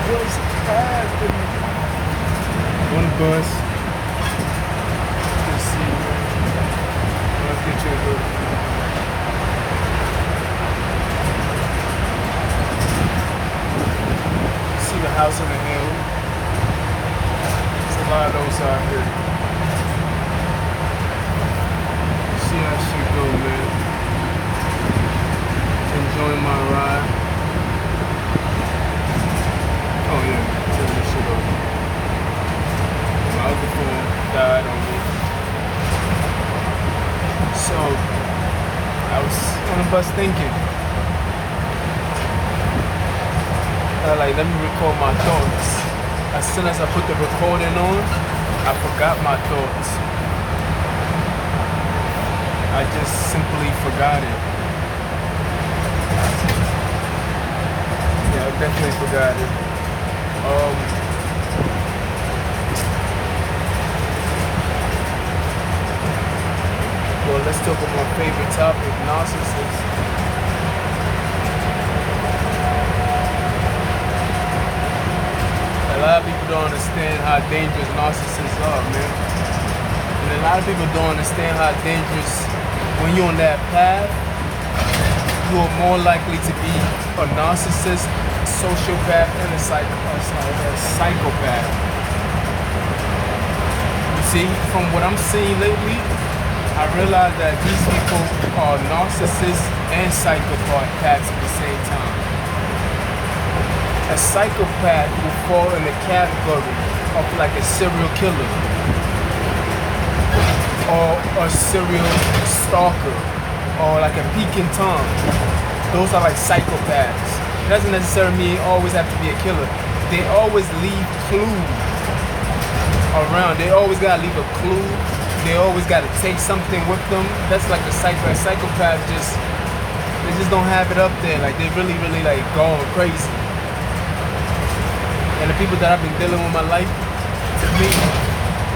What's happening? On the bus. Let's see, man. Let's get you a look. See the house on the hill. There's a lot of those out here. See how shit go, man. Enjoying my ride. Oh yeah, turn this shit over. My other phone died on me. So I was on the bus thinking. Like, let me record my thoughts. As soon as I put the recording on, I forgot my thoughts. I just simply forgot it. Yeah, I definitely forgot it. Well, let's talk about my favorite topic, narcissists. A lot of people don't understand how dangerous narcissists are, man. And a lot of people don't understand how dangerous, when you're on that path, you are more likely to be a narcissist, sociopath, and a psychopath. You see, from what I'm seeing lately, I realize that these people are narcissists and psychopaths at the same time. A psychopath will fall in the category of like a serial killer or a serial stalker or like a peeking Tom. Those are like psychopaths. It doesn't necessarily mean always have to be a killer. They always leave clues around. They always gotta leave a clue. They always gotta take something with them. That's like a psychopath. Psychopath they just don't have it up there. Like they really like going crazy. And the people that I've been dealing with in my life, to me,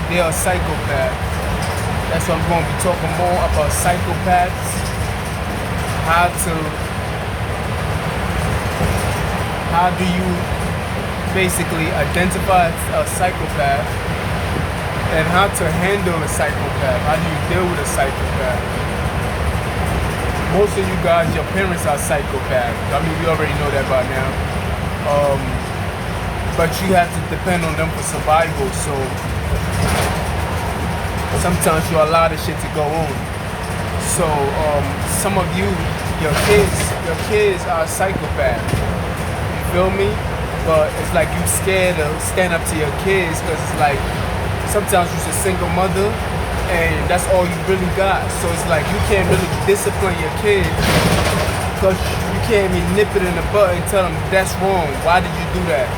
they are psychopaths. That's why I'm going to be talking more about psychopaths, how do you basically identify a psychopath, and how to handle a psychopath. How do you deal with a psychopath? Most of you guys, your parents are psychopaths. I mean, we already know that by now. But you have to depend on them for survival, so sometimes you allow the shit to go on. So some of you, your kids are psychopaths. You feel me? But it's like you scared to stand up to your kids because it's like sometimes you're a single mother and that's all you really got. So it's like you can't really discipline your kids because you can't even nip it in the butt and tell them that's wrong. Why did you do that?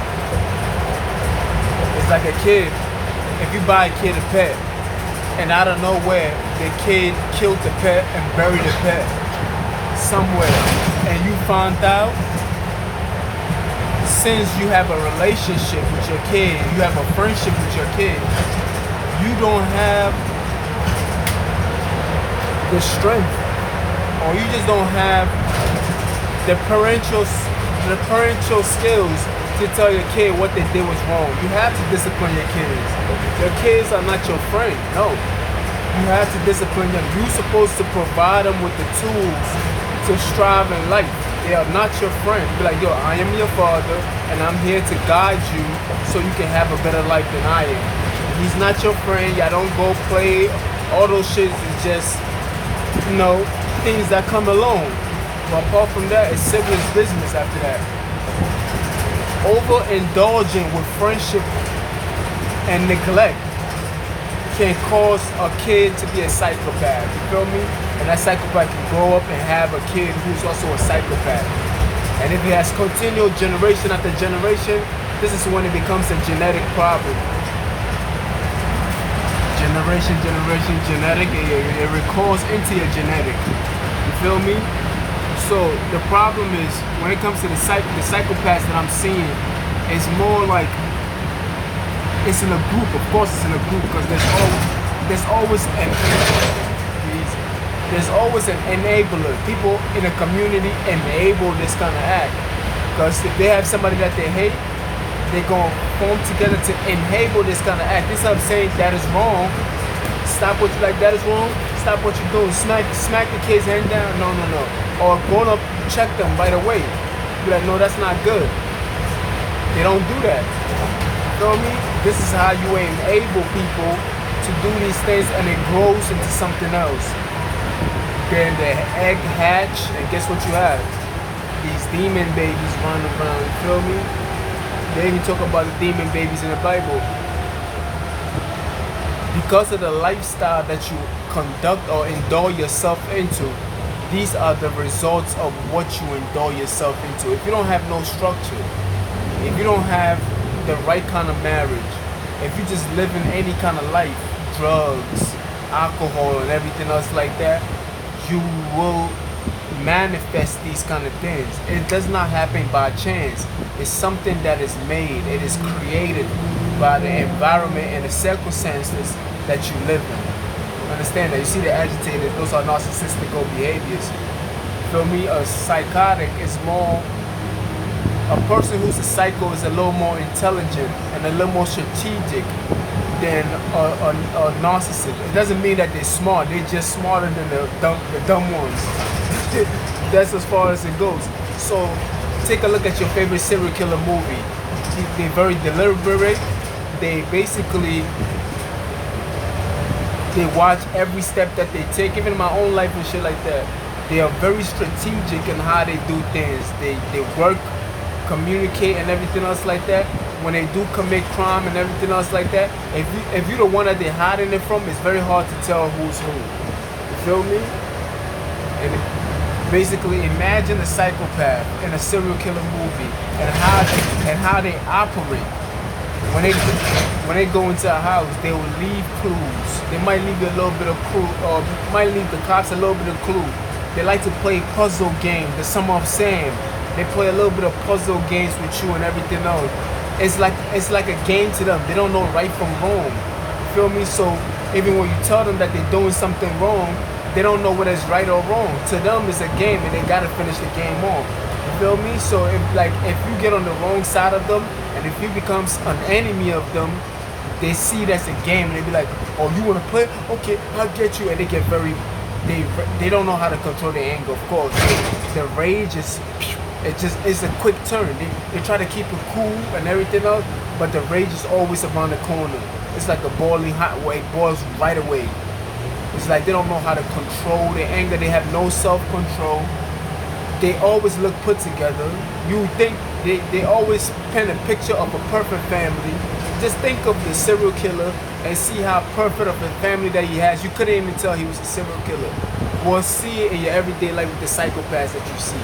It's like a kid. If you buy a kid a pet, and out of nowhere, the kid killed the pet and buried the pet somewhere, and you found out, since you have a relationship with your kid, you have a friendship with your kid, you don't have the strength, or you just don't have the parental skills to tell your kid what they did was wrong. You have to discipline your kids. Your kids are not your friend. No. You have to discipline them. You're supposed to provide them with the tools to strive in life. They are not your friend. Be like, yo, I am your father, and I'm here to guide you so you can have a better life than I am. He's not your friend. Y'all don't go play. All those shit is just, things that come along. But apart from that, it's serious business after that. Overindulging with friendship and neglect can cause a kid to be a psychopath. You feel me? And that psychopath can grow up and have a kid who's also a psychopath. And if it has continued generation after generation, this is when it becomes a genetic problem. Generation, genetic, it recalls into your genetic. You feel me? So the problem is, when it comes to the psychopaths that I'm seeing, it's more like it's in a group. Of course, it's in a group because there's always an enabler. People in a community enable this kind of act because if they have somebody that they hate, they're gonna form together to enable this kind of act. This is what I'm saying, that is wrong. Stop what you like, that is wrong. Stop what you're doing. Smack the kids hand down. No. Or go up, check them right away. Be like, no, that's not good. They don't do that. You know what I mean? This is how you enable people to do these things, and it grows into something else. Then the egg hatch, and guess what you have? These demon babies running around, you feel me? They even talk about the demon babies in the Bible. Because of the lifestyle that you conduct or indulge yourself into, these are the results of what you indulge yourself into. If you don't have no structure, if you don't have the right kind of marriage, if you just live in any kind of life, drugs, alcohol, and everything else like that, you will manifest these kind of things. It does not happen by chance. It's something that is made. It is created by the environment and the circumstances that you live in. Understand that? You see the agitated, those are narcissistic behaviors. Feel me? A psychotic is more, a person who's a psycho is a little more intelligent and a little more strategic than a narcissist. It doesn't mean that they're smart, they're just smarter than the dumb ones. That's as far as it goes. So take a look at your favorite serial killer movie. They're very deliberate. They basically, they watch every step that they take, even in my own life and shit like that. They are very strategic in how they do things. They work, communicate, and everything else like that. When they do commit crime and everything else like that, if you're the one that they're hiding it from, it's very hard to tell who's who. You feel me? And basically, imagine a psychopath in a serial killer movie and how they operate. When they go into a house, they will leave clues. They might leave you a little bit of clue, or might leave the cops a little bit of clue. They like to play puzzle games. The Sum of Sam. They play a little bit of puzzle games with you and everything else. It's like a game to them. They don't know right from wrong. You feel me? So even when you tell them that they're doing something wrong, they don't know what is right or wrong. To them, it's a game, and they gotta finish the game off. You feel me? So if you get on the wrong side of them, and if you become an enemy of them, they see it as a game, and they be like, "Oh, you wanna play? Okay, I'll get you." And they get very, they don't know how to control their anger. Of course, the rage is, it's a quick turn. They try to keep it cool and everything else, but the rage is always around the corner. It's like a boiling hot way, it boils right away. It's like they don't know how to control their anger. They have no self-control. They always look put together. You think they always paint a picture of a perfect family. Just think of the serial killer and see how perfect of a family that he has. You couldn't even tell he was a serial killer. Well, see it in your everyday life with the psychopaths that you see.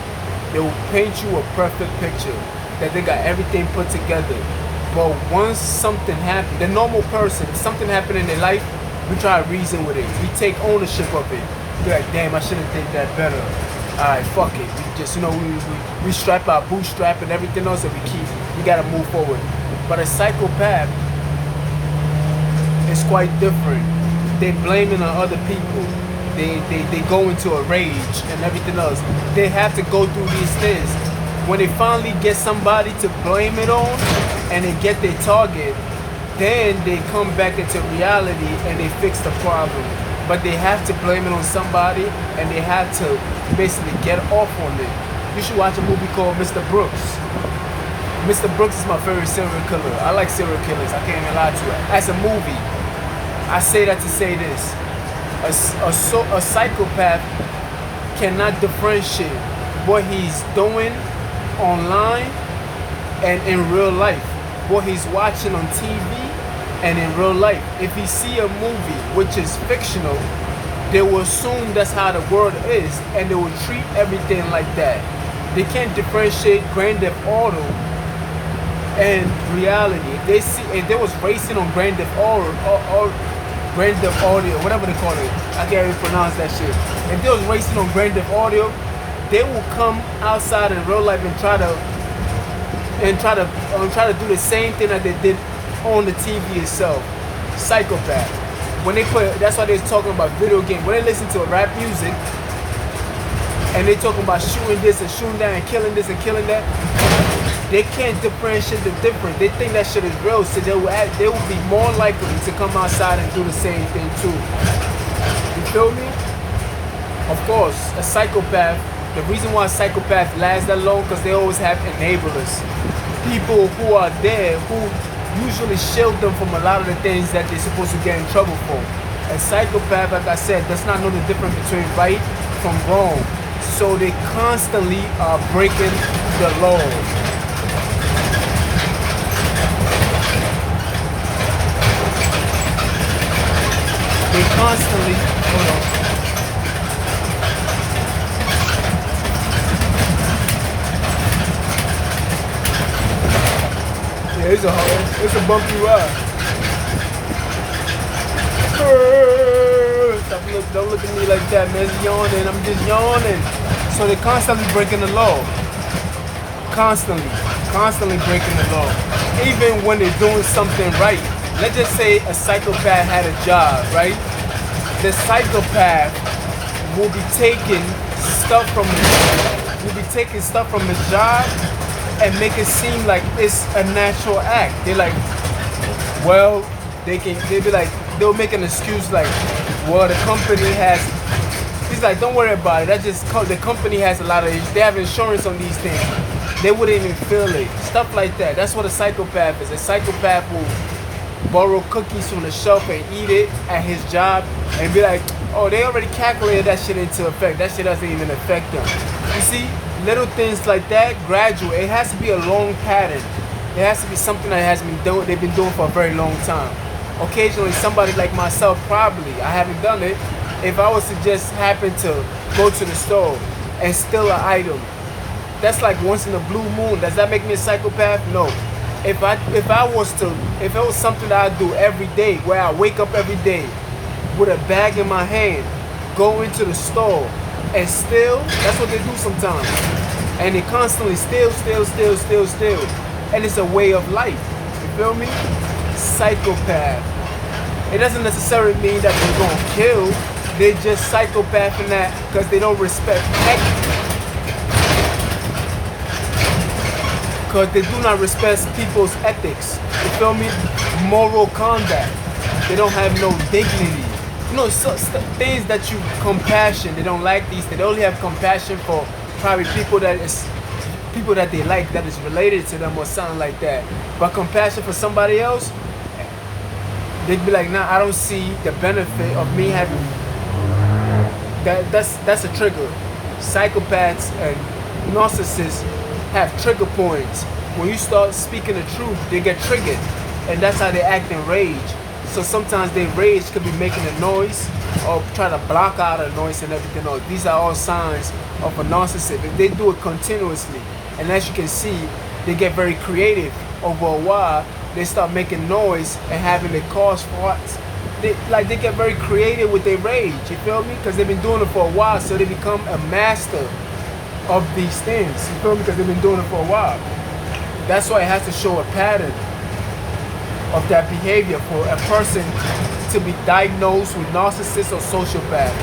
They will paint you a perfect picture that they got everything put together. But once something happened, the normal person, something happened in their life, we try to reason with it. We take ownership of it. Be like, damn, I should have did that better. Alright, fuck it. We just, we strap our bootstrap and everything else that we gotta move forward. But a psychopath is quite different. They blaming on other people. They go into a rage and everything else. They have to go through these things. When they finally get somebody to blame it on and they get their target, then they come back into reality and they fix the problem. But they have to blame it on somebody, and they have to basically get off on it. You should watch a movie called Mr. Brooks. Mr. Brooks is my favorite serial killer. I like serial killers, I can't even lie to you. As a movie, I say that to say this. A psychopath cannot differentiate what he's doing online and in real life. What he's watching on TV and in real life. If he see a movie which is fictional, they will assume that's how the world is, and they will treat everything like that. They can't differentiate Grand Theft Auto and reality. If they was racing on Grand Theft Auto or Grand Theft Audio, whatever they call it, I can't even pronounce that shit. If they was racing on Grand Theft Audio, they will come outside in real life and try to do the same thing that they did on the TV itself. Psychopath. When they put, that's why they're talking about video game. When they listen to rap music and they talking about shooting this and shooting that and killing this and killing that, they can't differentiate the difference. They think that shit is real, so they will be more likely to come outside and do the same thing too. You feel me? Of course, a psychopath, the reason why psychopaths last that long, because they always have enablers. People who are there who usually shield them from a lot of the things that they're supposed to get in trouble for. A psychopath, like I said, does not know the difference between right from wrong. So they constantly are breaking the law. They constantly, hold on. Yeah, it's a bumpy ride. Don't look at me like that, man. It's yawning. I'm just yawning. So they're constantly breaking the law. Constantly breaking the law. Even when they're doing something right. Let's just say a psychopath had a job, right? The psychopath will be taking stuff from his job and make it seem like it's a natural act. They're like, well, they'll make an excuse like, well, the company has. He's like, don't worry about it. The company has a lot of. They have insurance on these things. They wouldn't even feel it. Stuff like that. That's what a psychopath is. A psychopath will borrow cookies from the shelf and eat it at his job and be like, oh, they already calculated that shit into effect. That shit doesn't even affect them. You see, little things like that, gradual. It has to be a long pattern. It has to be something that they've been doing for a very long time. Occasionally, somebody like myself, probably, I haven't done it. If I was to just happen to go to the store and steal an item, that's like once in a blue moon. Does that make me a psychopath? No. If it was something that I do every day, where I wake up every day with a bag in my hand, go into the store and steal, that's what they do sometimes. And they constantly steal. And it's a way of life. You feel me? Psychopath. It doesn't necessarily mean that they're gonna kill. They're just psychopath in that because they don't respect because they do not respect people's ethics. You feel me? Moral conduct. They don't have no dignity. You know, things that you compassion. They don't like these. They only have compassion for probably people that they like, that is related to them or something like that. But compassion for somebody else, they'd be like, nah, I don't see the benefit of me having that. That's a trigger. Psychopaths and narcissists have trigger points. When you start speaking the truth, they get triggered, and that's how they act in rage. So sometimes their rage could be making a noise or try to block out a noise and everything else. These are all signs of a narcissist. If they do it continuously, and as you can see, they get very creative. Over a while, they start making noise and having it cause farts. They get very creative with their rage. You feel me? Because they've been doing it for a while, so they become a master of these things. You feel me? Because they've been doing it for a while. That's why it has to show a pattern of that behavior for a person to be diagnosed with narcissist or sociopath.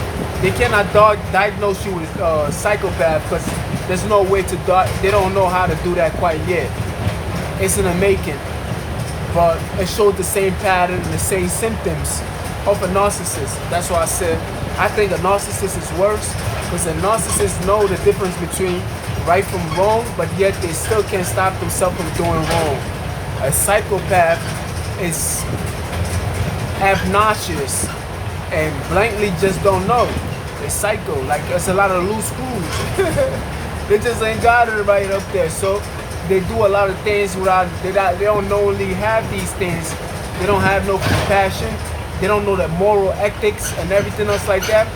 They cannot diagnose you with psychopath because there's no way to they don't know how to do that quite yet. It's in the making. But it showed the same pattern and the same symptoms of a narcissist. That's why I said I think a narcissist is worse, because a narcissist know the difference between right from wrong, but yet they still can't stop themselves from doing wrong. A psychopath is obnoxious and blankly just don't know. They're psycho. Like, there's a lot of loose screws. They just ain't got it right up there. So they do a lot of things without, they don't knowingly have these things. They don't have no compassion. They don't know the moral ethics and everything else like that.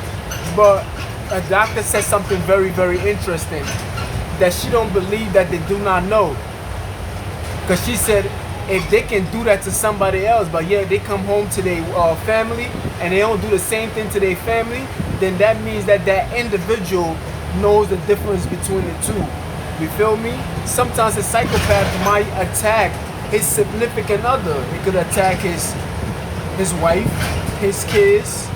But a doctor said something very, very interesting, that she don't believe that they do not know. Because she said, if they can do that to somebody else, but yeah, they come home to their family and they don't do the same thing to their family, then that means that that individual knows the difference between the two. You feel me? Sometimes a psychopath might attack his significant other. He could attack his wife, his kids,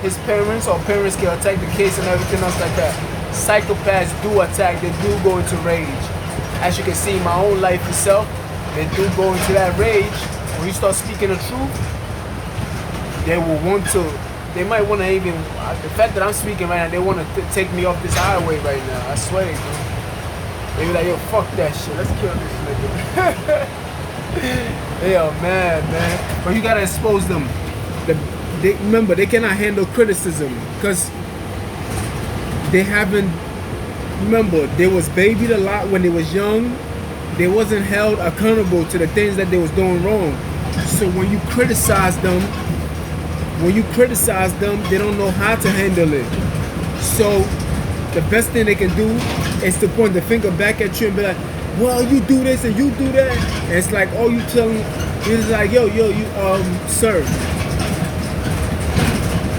his parents, or parents can attack the kids and everything else like that. Psychopaths do attack, they do go into rage. as you can see in my own life itself, they do go into that rage. When you start speaking the truth, they will want to, they might want to even, the fact that I'm speaking right now, they want to take me off this highway right now. I swear, bro. They be like, yo, fuck that shit. Let's kill this nigga. Yeah, man. But you gotta expose them. Remember, they cannot handle criticism because they haven't. Remember, they was babied a lot when they was young. They wasn't held accountable to the things that they was doing wrong. So when you criticize them, they don't know how to handle it. So the best thing they can do is to point the finger back at you and be like, well, you do this and you do that. And it's like, oh, you tell them, it's like, yo, you, sir.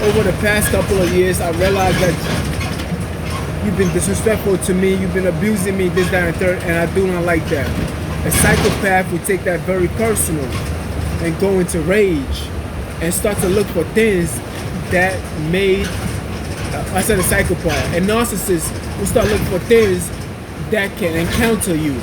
Over the past couple of years, I realized that you've been disrespectful to me, you've been abusing me, this, that, and third, and I do not like that. A psychopath would take that very personal and go into rage and start to look for things that made, I said a psychopath, a narcissist will start looking for things that can encounter you.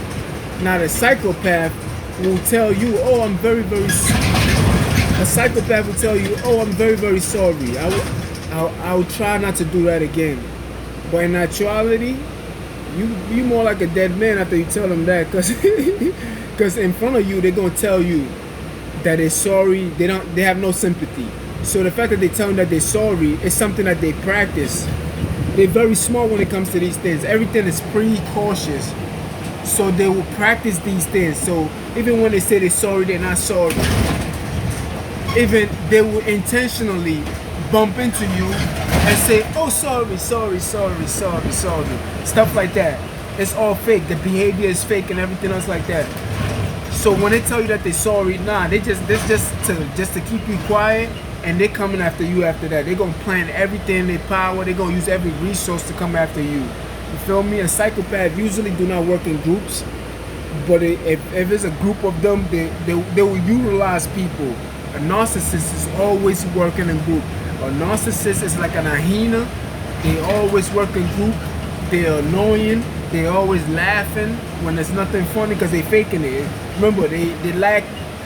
Now the psychopath will tell you, oh, I'm very, very, a psychopath will tell you, oh, I'm very, very sorry. I will try not to do that again. But in actuality, you more like a dead man after you tell them that, because in front of you, they're gonna tell you that they're sorry. They have no sympathy. So the fact that they tell them that they're sorry is something that they practice. They're very smart when it comes to these things. Everything is precautious. So they will practice these things. So even when they say they're sorry, they're not sorry. Even they will intentionally bump into you and say, oh, sorry. Stuff like that. It's all fake. The behavior is fake and everything else like that. So when they tell you that they're sorry, nah, this just to keep you quiet, and they're coming after you after that. They're gonna plan everything in their power. They're gonna use every resource to come after you. You feel me? A psychopath usually do not work in groups, but if it's a group of them, they will utilize people. A narcissist is always working in group. A narcissist is like an hyena. They always work in group. They're annoying. They always laughing when there's nothing funny because they faking it. Remember, they lack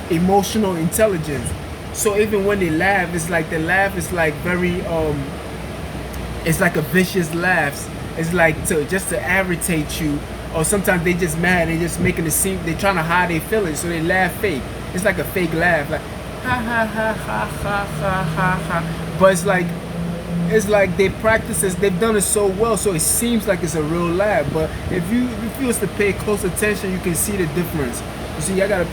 emotional intelligence. So even when they laugh, it's like the laugh is like very it's like a vicious laugh. It's like just to irritate you, or sometimes they just mad. They just making it seem they trying to hide their feelings, so they laugh fake. It's like a fake laugh, like ha ha ha ha ha ha ha ha. But it's like they practice this. They've done it so well, so it seems like it's a real laugh. But if you was to pay close attention, you can see the difference. You see, I gotta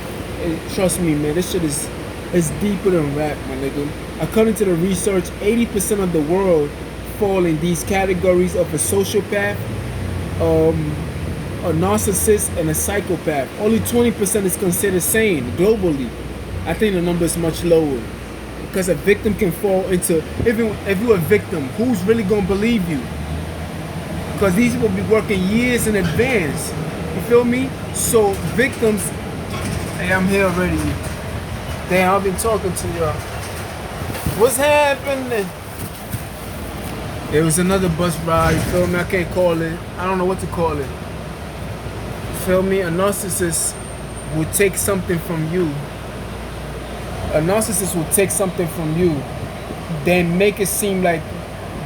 trust me, man. This shit is. It's deeper than rap, my nigga. According to the research, 80% of the world fall in these categories of a sociopath, a narcissist, and a psychopath. Only 20% is considered sane globally. I think the number is much lower. Because a victim can fall into, even if you're a victim, who's really gonna believe you? Because these will be working years in advance. You feel me? So victims, hey, I'm here already. Damn, I've been talking to y'all. What's happening? There was another bus ride, you feel me? I can't call it. I don't know what to call it. You feel me? A narcissist will take something from you. A narcissist will take something from you, then make it seem like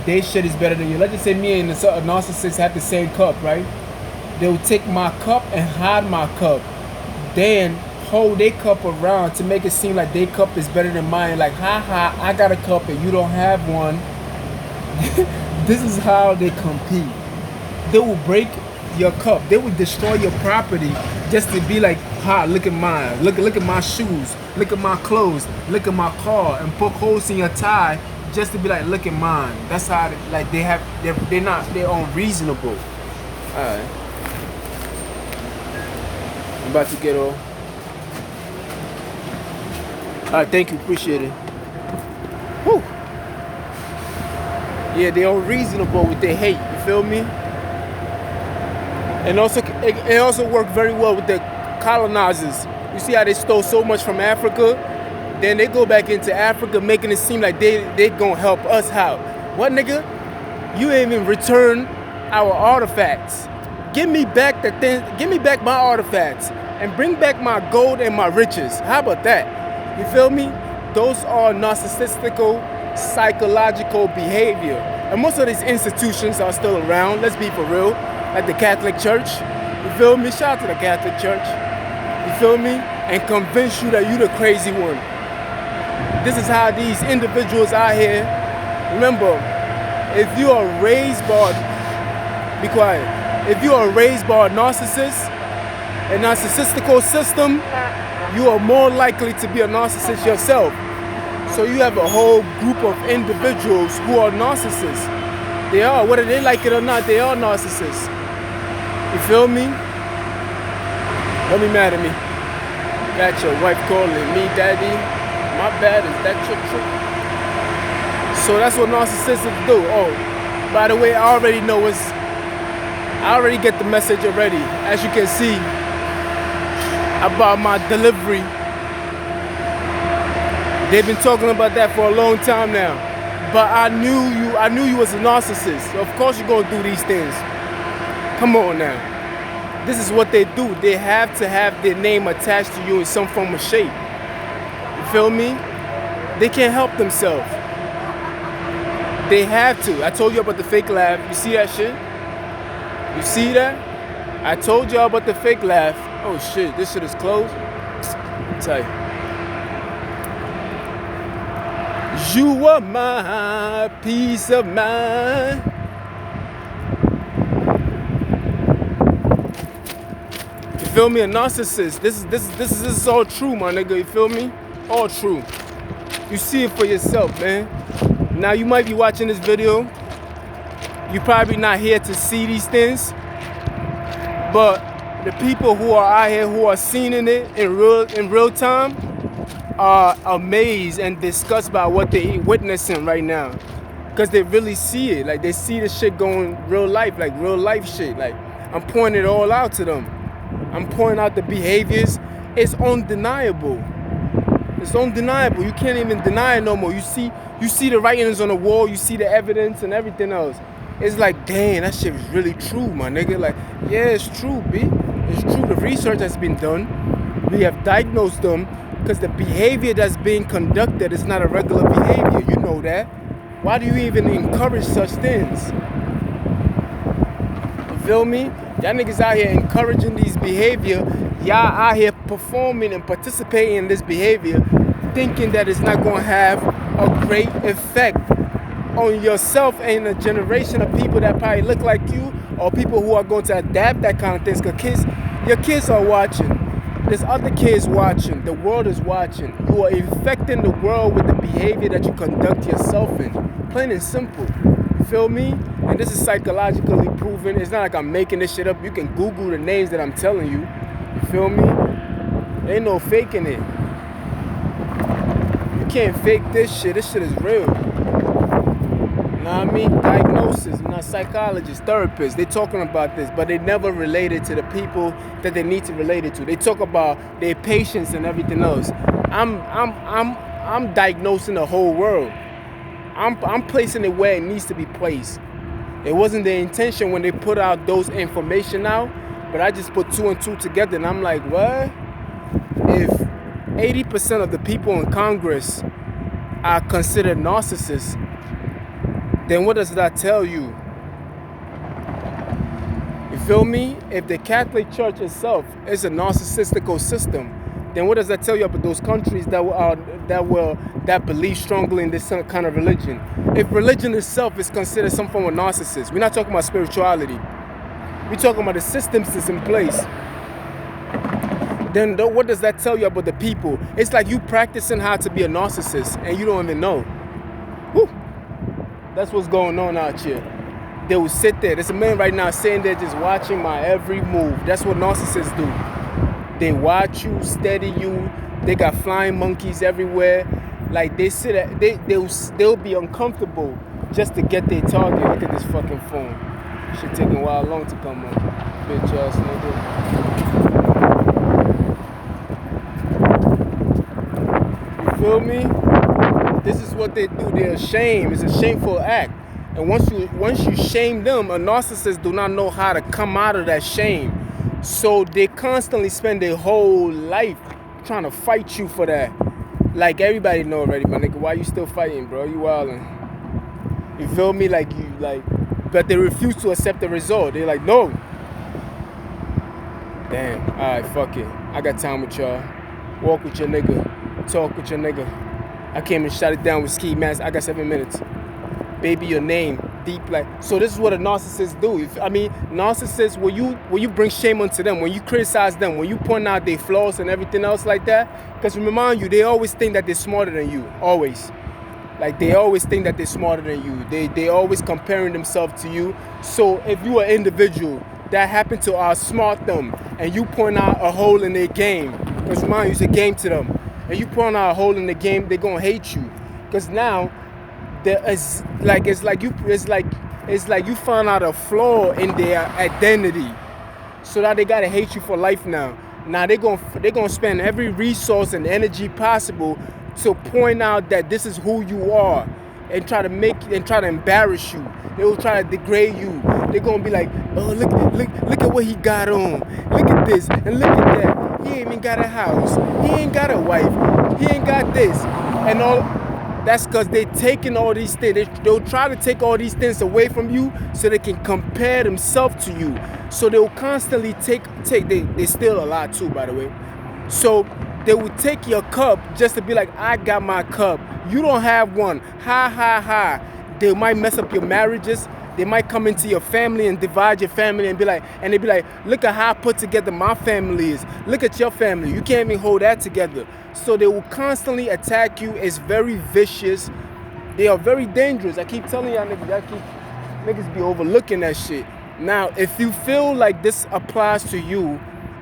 their shit is better than you. Let's just say me and a narcissist have the same cup, right? They will take my cup and hide my cup. Then hold their cup around to make it seem like their cup is better than mine. Like, ha, I got a cup and you don't have one. This is how they compete. They will break your cup. They will destroy your property just to be like, ha, look at mine. Look at my shoes. Look at my clothes. Look at my car. And poke holes in your tie just to be like, look at mine. That's how they're unreasonable. Alright. I'm about to get off. Alright, thank you, appreciate it. Whew. Yeah, they're unreasonable with their hate, you feel me? And also, it also worked very well with the colonizers. You see how they stole so much from Africa? Then they go back into Africa making it seem like they gonna help us out. What, nigga? You ain't even return our artifacts. give me back the thing, give me back my artifacts, and bring back my gold and my riches. How about that? You feel me? Those are narcissistical, psychological behavior. And most of these institutions are still around, let's be for real, like the Catholic Church. You feel me? Shout out to the Catholic Church. You feel me? And convince you that you the crazy one. This is how these individuals out here, remember, if you are raised by, be quiet, if you are raised by a narcissist, a narcissistical system, you are more likely to be a narcissist yourself. So you have a whole group of individuals who are narcissists. They are, whether they like it or not, they are narcissists. You feel me? Don't be mad at me. Got your wife calling me daddy. My bad, is that your truth? So that's what narcissists do. Oh, by the way, I already know I already get the message already. As you can see, about my delivery. They've been talking about that for a long time now. But I knew you was a narcissist. So of course you're gonna do these things. Come on now. This is what they do. They have to have their name attached to you in some form of shape. You feel me? They can't help themselves. They have to. I told you about the fake laugh. You see that shit? You see that? I told y'all about the fake laugh. Oh shit, this shit is closed. I'll tell you. You are my peace of mind. You feel me? A narcissist. This is all true, my nigga. You feel me? All true. You see it for yourself, man. Now you might be watching this video. You probably not here to see these things, but the people who are out here who are seeing it in real time are amazed and disgusted by what they're witnessing right now, because they really see it. Like, they see the shit going real life, like real life shit. Like, I'm pointing it all out to them. I'm pointing out the behaviors. It's undeniable. It's undeniable. You can't even deny it no more. You see the writings on the wall. You see the evidence and everything else. It's like, dang, that shit is really true, my nigga. Like, yeah, it's true, B. It's true. The research has been done. We have diagnosed them, because the behavior that's being conducted is not a regular behavior. You know that. Why do you even encourage such things? You feel me? Y'all niggas out here encouraging these behavior. Y'all out here performing and participating in this behavior, thinking that it's not going to have a great effect on yourself and a generation of people that probably look like you, or people who are going to adapt that kind of things. Because your kids are watching. There's other kids watching. The world is watching. You are infecting the world with the behavior that you conduct yourself in. Plain and simple. You feel me? And this is psychologically proven. It's not like I'm making this shit up. You can Google the names that I'm telling you. You feel me? There ain't no faking it. You can't fake this shit. This shit is real. You know what I mean? Diagnosis. I'm not psychologists, therapists. They talking about this, but they never related to the people that they need to relate it to. They talk about their patients and everything else. I'm diagnosing the whole world. I'm placing it where it needs to be placed. It wasn't their intention when they put out those information out, but I just put 2 and 2 together, and I'm like, what? If 80% of the people in Congress are considered narcissists, then what does that tell you? You feel me? If the Catholic Church itself is a narcissistical system, then what does that tell you about those countries that believe strongly in this kind of religion? If religion itself is considered some form of narcissist, we're not talking about spirituality. We're talking about the systems that's in place. Then what does that tell you about the people? It's like you practicing how to be a narcissist and you don't even know. Whew. That's what's going on out here. They will sit there. There's a man right now sitting there just watching my every move. That's what narcissists do. They watch you, steady you. They got flying monkeys everywhere. Like, they sit at, they'll be uncomfortable just to get their target. Look at this fucking phone. Shit taking a while long to come on. Bitch ass nigga. You feel me? This is what they do. They're ashamed. It's a shameful act. And once you shame them, a narcissist do not know how to come out of that shame. So they constantly spend their whole life trying to fight you for that. Like everybody know already, my nigga. Why you still fighting, bro? You wildin'. You feel me? But they refuse to accept the result. They're like, no. Damn. Alright, fuck it. I got time with y'all. Walk with your nigga. Talk with your nigga. I came and shot it down with ski mask. I got 7 minutes. Baby, your name. Deep like. So this is what a narcissist do. Narcissists, when you bring shame onto them, when you criticize them, when you point out their flaws and everything else like that, because remind you, they always think that they're smarter than you. Always. Like they always think that they're smarter than you. They always comparing themselves to you. So if you are an individual that happen to outsmart them and you point out a hole in their game, because remind you, it's a game to them, and you point out a hole in the game, they're gonna hate you. Because now it's like you found out a flaw in their identity. So now they gotta hate you for life now. Now they're gonna spend every resource and energy possible to point out that this is who you are and try to embarrass you. They will try to degrade you. They're gonna be like, oh look at what he got on. Look at this and look at that. He ain't even got a house. He ain't got a wife. He ain't got this and all. That's because they're taking all these things. They'll try to take all these things away from you so they can compare themselves to you. So they'll constantly take. They steal a lot too, by the way. So they will take your cup just to be like, I got my cup. You don't have one. Ha, ha, ha. They might mess up your marriages. They might come into your family and divide your family and be like, look at how put together my family is. Look at your family. You can't even hold that together. So they will constantly attack you. It's very vicious. They are very dangerous. I keep telling y'all niggas be overlooking that shit. Now, if you feel like this applies to you,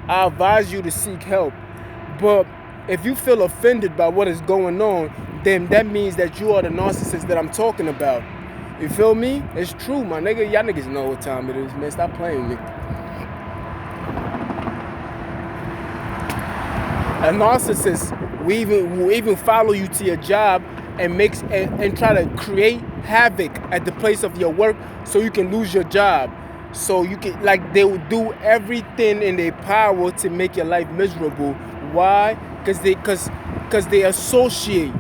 I advise you to seek help. But if you feel offended by what is going on, then that means that you are the narcissist that I'm talking about. You feel me? It's true, my nigga. Y'all niggas know what time it is, man. Stop playing with me. A narcissist will even follow you to your job and try to create havoc at the place of your work so you can lose your job. So you can, like, they will do everything in their power to make your life miserable. Why? Because they associate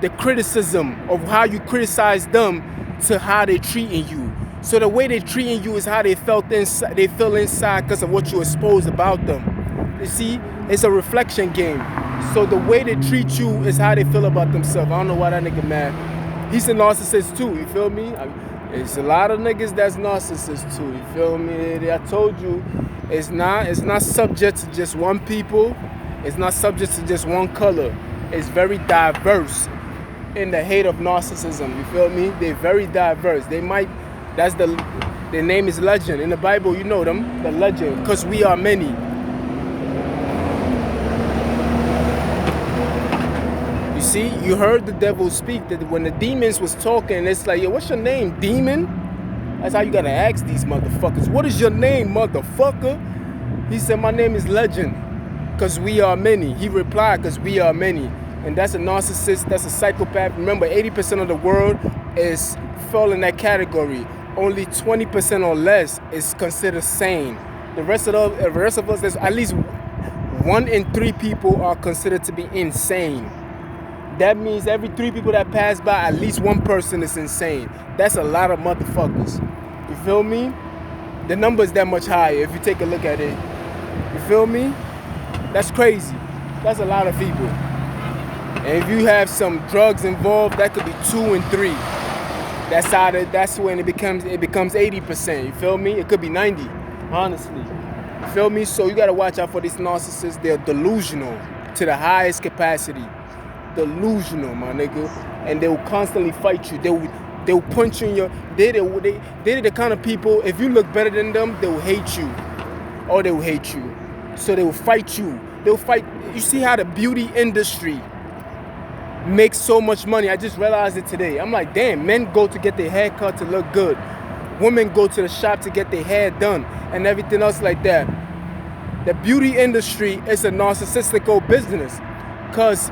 the criticism of how you criticize them to how they treating you. So the way they treating you is how they feel inside because of what you exposed about them. You see, it's a reflection game. So the way they treat you is how they feel about themselves. I don't know why that nigga mad. He's a narcissist too, you feel me? It's a lot of niggas that's narcissists too, you feel me? I told you, it's not subject to just one people. It's not subject to just one color. It's very diverse in the hate of narcissism, you feel me? They're very diverse. Their name is Legend. In the Bible, you know them, the Legend, because we are many. You see, you heard the devil speak, that when the demons was talking, it's like, yo, what's your name, demon? That's how you gotta ask these motherfuckers. What is your name, motherfucker? He said, my name is Legend, because we are many. He replied, because we are many. And that's a narcissist, that's a psychopath. Remember, 80% of the world fall in that category. Only 20% or less is considered sane. The rest of us, there's at least 1 in 3 people are considered to be insane. That means every 3 people that pass by, at least 1 person is insane. That's a lot of motherfuckers. You feel me? The number is that much higher if you take a look at it. You feel me? That's crazy. That's a lot of people. And if you have some drugs involved, that could be 2 and 3. That's when it becomes 80%. You feel me? It could be 90, honestly. You feel me? So you gotta watch out for these narcissists. They're delusional to the highest capacity. Delusional, my nigga. And they will constantly fight you. They will punch you in your. They're the kind of people, if you look better than them, they will hate you. Or they will hate you. So they will fight you. They will fight. You see how the beauty industry makes so much money. I just realized it today. I'm like, damn, men go to get their hair cut to look good. Women go to the shop to get their hair done and everything else like that. The beauty industry is a narcissistical business because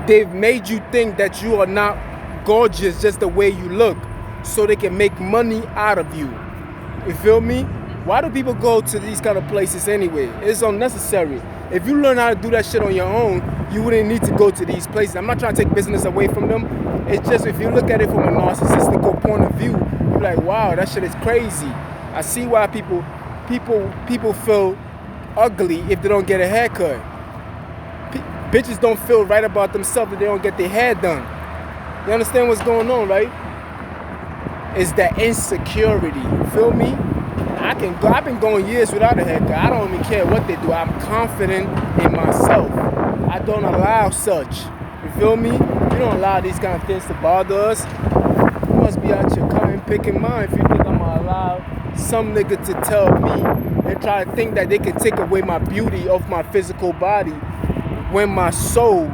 they've made you think that you are not gorgeous just the way you look. so they can make money out of you. You feel me? Why do people go to these kind of places anyway? It's unnecessary. If you learn how to do that shit on your own, you wouldn't need to go to these places. I'm not trying to take business away from them. It's just if you look at it from a narcissistic point of view, you're like, wow, that shit is crazy. I see why people feel ugly if they don't get a haircut. Bitches don't feel right about themselves if they don't get their hair done. You understand what's going on, right? It's that insecurity. You feel me? I've been going years without a haircut. I don't even care what they do. I'm confident in myself. I don't allow such. You feel me? You don't allow these kind of things to bother us. You must be out your cotton picking mind if you think I'm gonna allow some nigga to tell me and try to think that they can take away my beauty off my physical body when my soul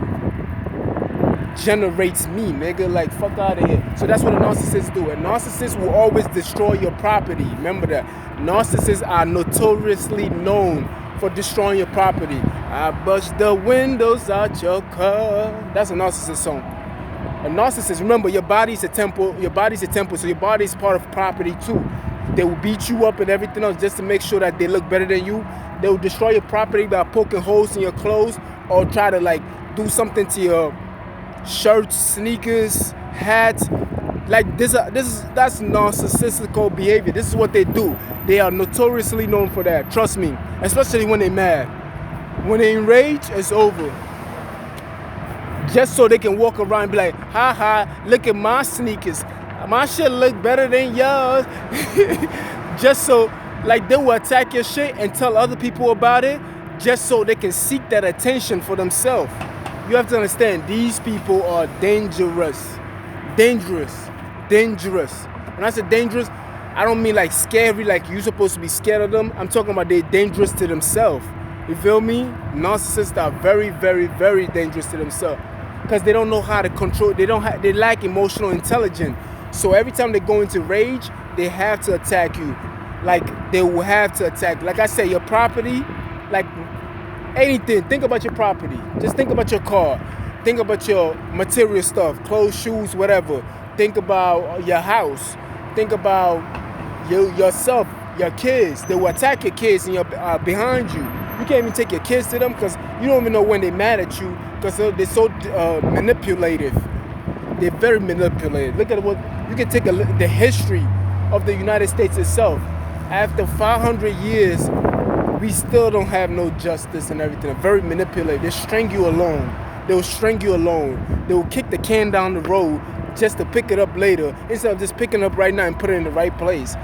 generates me, nigga. Like, fuck out of here. So that's what a narcissist do. A narcissist will always destroy your property. Remember that. Narcissists are notoriously known for destroying your property. I bust the windows out your car. That's a narcissist song. A narcissist, remember, your body's a temple. Your body's a temple, so your body's part of property too. They will beat you up and everything else just to make sure that they look better than you. They will destroy your property by poking holes in your clothes or try to like do something to your shirts, sneakers, hats. Like that's narcissistical behavior. This is what they do. They are notoriously known for that. Trust me. Especially when they're mad. When they're enraged, it's over. Just so they can walk around and be like, ha ha, look at my sneakers. My shit look better than yours. Just so, like, they will attack your shit and tell other people about it just so they can seek that attention for themselves. You have to understand, these people are dangerous. Dangerous. Dangerous. When I say dangerous, I don't mean like scary, like you're supposed to be scared of them. I'm talking about they're dangerous to themselves. You feel me? Narcissists are very, very, very dangerous to themselves because they don't know how to control. They lack emotional intelligence. So every time they go into rage, they have to attack you. Like, they will have to attack. Like I said, your property, like anything. Think about your property. Just think about your car. Think about your material stuff, clothes, shoes, whatever. Think about your house. Think about yourself, your kids. They will attack your kids and behind you. You can't even take your kids to them because you don't even know when they're mad at you because they're so manipulative. They're very manipulative. Look at what you can take the history of the United States itself. After 500 years, we still don't have no justice and everything. They're very manipulative. They string you along. They will string you alone. They will kick the can down the road just to pick it up later instead of just picking it up right now and put it in the right place.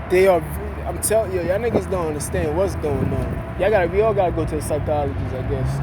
They are. I'm telling you, y'all niggas don't understand what's going on. We all gotta go to the psychologist, I guess.